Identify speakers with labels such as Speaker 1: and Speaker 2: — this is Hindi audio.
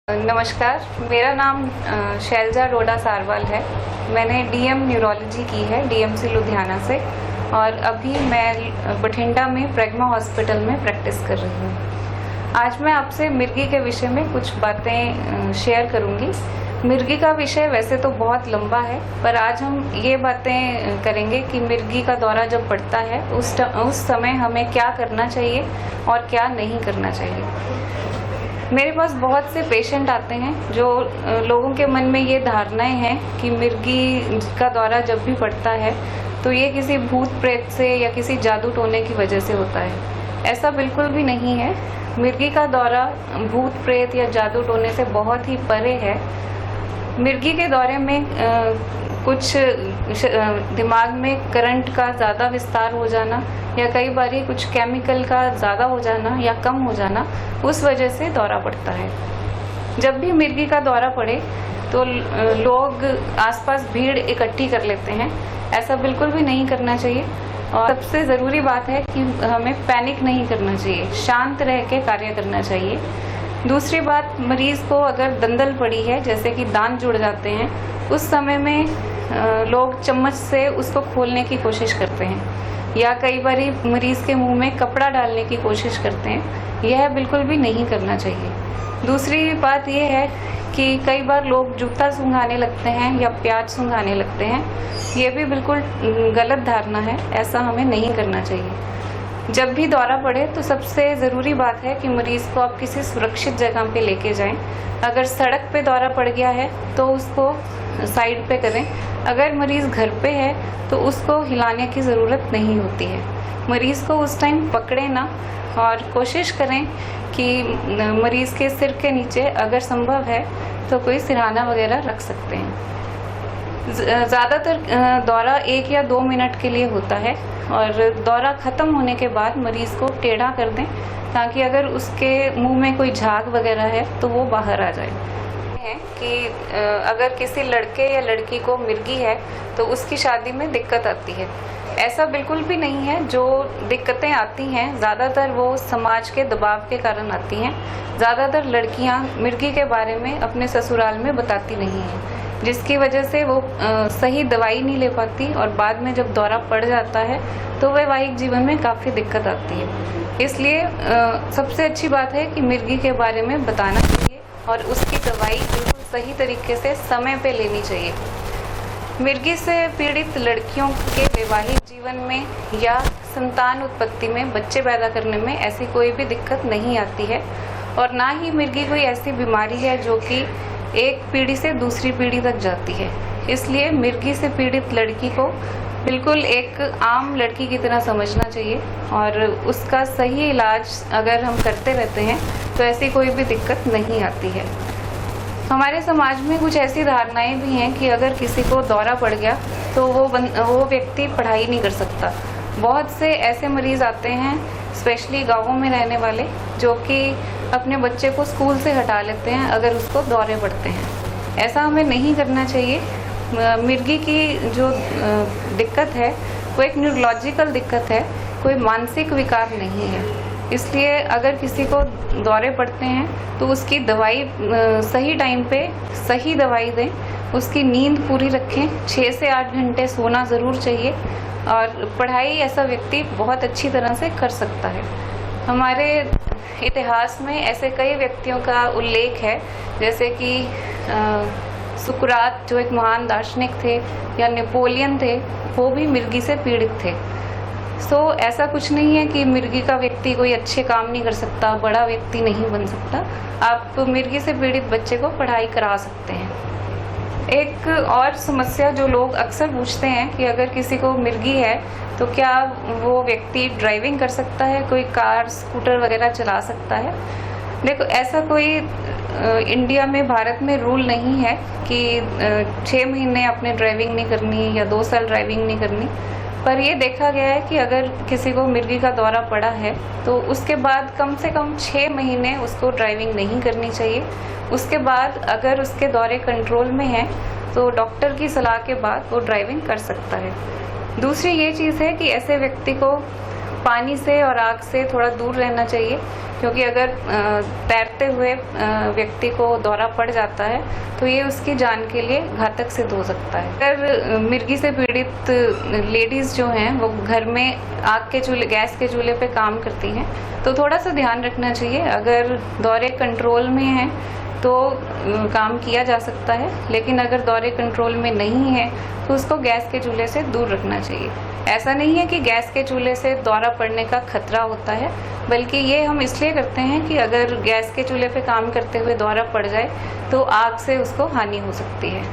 Speaker 1: नमस्कार, मेरा नाम शैलजा डोडा सारवाल है। मैंने डीएम न्यूरोलॉजी की है डीएमसी लुधियाना से और अभी मैं बठिंडा में प्रेग्मा हॉस्पिटल में प्रैक्टिस कर रही हूँ। आज मैं आपसे मिर्गी के विषय में कुछ बातें शेयर करूँगी। मिर्गी का विषय वैसे तो बहुत लंबा है, पर आज हम ये बातें करेंगे कि मिर्गी का दौरा जब पड़ता है उस समय हमें क्या करना चाहिए और क्या नहीं करना चाहिए। मेरे पास बहुत से पेशेंट आते हैं जो लोगों के मन में ये धारणाएं हैं कि मिर्गी का दौरा जब भी पड़ता है तो ये किसी भूत प्रेत से या किसी जादू टोने की वजह से होता है। ऐसा बिल्कुल भी नहीं है। मिर्गी का दौरा भूत प्रेत या जादू टोने से बहुत ही परे है। मिर्गी के दौरे में कुछ दिमाग में करंट का ज़्यादा विस्तार हो जाना या कई बार कुछ केमिकल का ज़्यादा हो जाना या कम हो जाना, उस वजह से दौरा पड़ता है। जब भी मिर्गी का दौरा पड़े तो लोग आसपास भीड़ इकट्ठी कर लेते हैं। ऐसा बिल्कुल भी नहीं करना चाहिए और सबसे ज़रूरी बात है कि हमें पैनिक नहीं करना चाहिए, शांत रह के कार्य करना चाहिए। दूसरी बात, मरीज़ को अगर दंदल पड़ी है, जैसे कि दांत जुड़ जाते हैं, उस समय में लोग चम्मच से उसको खोलने की कोशिश करते हैं या कई बार मरीज़ के मुंह में कपड़ा डालने की कोशिश करते हैं। यह बिल्कुल भी नहीं करना चाहिए। दूसरी बात यह है कि कई बार लोग जूता सूंघाने लगते हैं या प्याज सूंघाने लगते हैं। ये भी बिल्कुल गलत धारणा है, ऐसा हमें नहीं करना चाहिए। जब भी दौरा पड़े तो सबसे ज़रूरी बात है कि मरीज़ को आप किसी सुरक्षित जगह पे लेके जाएं। अगर सड़क पे दौरा पड़ गया है तो उसको साइड पे करें। अगर मरीज़ घर पे है तो उसको हिलाने की ज़रूरत नहीं होती है। मरीज़ को उस टाइम पकड़े ना और कोशिश करें कि मरीज़ के सिर के नीचे अगर संभव है तो कोई सिरहाना वगैरह रख सकते हैं। ज़्यादातर दौरा 1 या 2 मिनट के लिए होता है और दौरा ख़त्म होने के बाद मरीज़ को टेढ़ा कर दें ताकि अगर उसके मुंह में कोई झाग वगैरह है तो वो बाहर आ जाए। है कि अगर किसी लड़के या लड़की को मिर्गी है तो उसकी शादी में दिक्कत आती है। ऐसा बिल्कुल भी नहीं है। जो दिक्कतें आती हैं ज़्यादातर वो समाज के दबाव के कारण आती हैं। ज़्यादातर लड़कियां मिर्गी के बारे में अपने ससुराल में बताती नहीं हैं, जिसकी वजह से वो सही दवाई नहीं ले पाती और बाद में जब दौरा पड़ जाता है तो वैवाहिक जीवन में काफ़ी दिक्कत आती है। इसलिए सबसे अच्छी बात है कि मिर्गी के बारे में बताना चाहिए और उसकी दवाई बिल्कुल सही तरीके से समय पे लेनी चाहिए। मिर्गी से पीड़ित लड़कियों के वैवाहिक जीवन में या संतान उत्पत्ति में, बच्चे पैदा करने में ऐसी कोई भी दिक्कत नहीं आती है और ना ही मिर्गी कोई ऐसी बीमारी है जो कि एक पीढ़ी से दूसरी पीढ़ी तक जाती है। इसलिए मिर्गी से पीड़ित लड़की को बिल्कुल एक आम लड़की की तरह समझना चाहिए और उसका सही इलाज अगर हम करते रहते हैं तो ऐसी कोई भी दिक्कत नहीं आती है। हमारे समाज में कुछ ऐसी धारणाएं भी हैं कि अगर किसी को दौरा पड़ गया तो वो व्यक्ति पढ़ाई नहीं कर सकता। बहुत से ऐसे मरीज़ आते हैं, स्पेशली गाँवों में रहने वाले, जो कि अपने बच्चे को स्कूल से हटा लेते हैं अगर उसको दौरे पड़ते हैं। ऐसा हमें नहीं करना चाहिए। मिर्गी की जो दिक्कत है वो एक न्यूरोलॉजिकल दिक्कत है, कोई मानसिक विकार नहीं है। इसलिए अगर किसी को दौरे पड़ते हैं तो उसकी दवाई सही टाइम पे सही दवाई दें, उसकी नींद पूरी रखें, 6 से 8 घंटे सोना ज़रूर चाहिए और पढ़ाई ऐसा व्यक्ति बहुत अच्छी तरह से कर सकता है। हमारे इतिहास में ऐसे कई व्यक्तियों का उल्लेख है, जैसे कि सुकरात जो एक महान दार्शनिक थे या नेपोलियन थे, वो भी मिर्गी से पीड़ित थे। ऐसा कुछ नहीं है कि मिर्गी का व्यक्ति कोई अच्छे काम नहीं कर सकता, बड़ा व्यक्ति नहीं बन सकता। आप मिर्गी से पीड़ित बच्चे को पढ़ाई करा सकते हैं। एक और समस्या जो लोग अक्सर पूछते हैं कि अगर किसी को मिर्गी है तो क्या वो व्यक्ति ड्राइविंग कर सकता है, कोई कार स्कूटर वगैरह चला सकता है। देखो, ऐसा कोई इंडिया में, भारत में रूल नहीं है कि 6 महीने अपने ड्राइविंग नहीं करनी या 2 साल ड्राइविंग नहीं करनी। पर ये देखा गया है कि अगर किसी को मिर्गी का दौरा पड़ा है तो उसके बाद कम से कम 6 महीने उसको ड्राइविंग नहीं करनी चाहिए। उसके बाद अगर उसके दौरे कंट्रोल में हैं तो डॉक्टर की सलाह के बाद वो ड्राइविंग कर सकता है। दूसरी ये चीज़ है कि ऐसे व्यक्ति को पानी से और आग से थोड़ा दूर रहना चाहिए, क्योंकि अगर तैरते हुए व्यक्ति को दौरा पड़ जाता है तो ये उसकी जान के लिए घातक सिद्ध हो सकता है। अगर मिर्गी से पीड़ित लेडीज़ जो हैं वो घर में आग के चूल्हे, गैस के चूल्हे पे काम करती हैं तो थोड़ा सा ध्यान रखना चाहिए। अगर दौरे कंट्रोल में हैं तो काम किया जा सकता है, लेकिन अगर दौरे कंट्रोल में नहीं है तो उसको गैस के चूल्हे से दूर रखना चाहिए। ऐसा नहीं है कि गैस के चूल्हे से दौरा पड़ने का खतरा होता है, बल्कि ये हम इसलिए करते हैं कि अगर गैस के चूल्हे पे काम करते हुए दौरा पड़ जाए तो आग से उसको हानि हो सकती है।